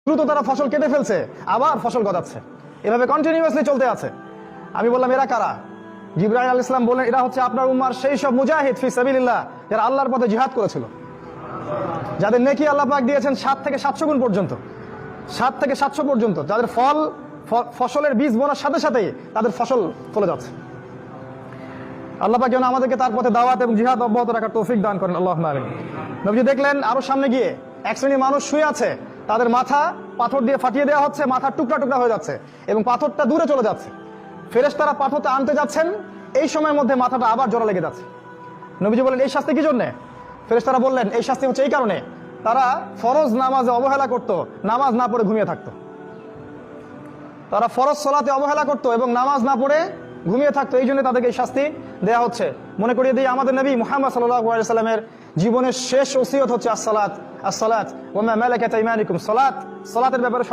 দ্রুত তারা ফসল কেটে ফেলছে, আবার ফসল গজাচ্ছে, এভাবে কন্টিনিউয়াসলি চলতে আছে। আমি বললাম এরা কারা? জিবরাইল আলাইহিস সালাম বললেন এরা হচ্ছে আপনার উম্মার সেই সব মুজাহিদ ফি সাবিলিল্লাহ যারা আল্লাহর পথে জিহাদ করেছিল, যাদের নেকি আল্লাহ পাক দিয়েছেন 7 থেকে 700 গুণ পর্যন্ত, 7 থেকে 700 পর্যন্ত, যাদের ফসলের বীজ বোনার সাথে সাথেই তাদের ফসল ফলে যাচ্ছে। আল্লাহ পাক যেন আমাদেরকে তার পথে দাওয়াত এবং জিহাদ অব্যাহত রাখার তৌফিক দান করেন, আল্লাহুম্মা আমিন। নবীজি দেখলেন আরো সামনে গিয়ে এক শ্রেণীর মানুষ শুয়ে আছে, তাদের মাথা পাথর দিয়ে ফাটিয়ে দেওয়া হচ্ছে, মাথার টুকরা টুকরা হয়ে যাচ্ছে এবং পাথরটা দূরে চলে যাচ্ছে। ফেরেশতারা পাথরটা আনতে যাচ্ছেন, এই সময়ের মধ্যে মাথাটা আবার জোড়া লেগে যাচ্ছে। নবীজি বলেন এই শাস্তি কি জন্য? ফেরেশতারা বললেন এই শাস্তি হচ্ছে এই কারণে, তারা ফরজ নামাজে অবহেলা করত, নামাজ না পড়ে ঘুমিয়ে থাকতো। তারা ফরজ সালাতে অবহেলা করত এবং নামাজ না পড়ে ঘুমিয়ে থাকতো, এই জন্য তাদেরকে এই শাস্তি দেয়া হচ্ছে। মনে করিয়ে দিই আমাদের নবী মুহাম্মদ সাল্লাল্লাহু আলাইহি সাল্লামের জীবনের শেষ ওসিয়ত হচ্ছে আসসালাত, আসসালাত ওয়া মা মালাকাত আইমানুকুম, সালাত, সালাতের ব্যাপারে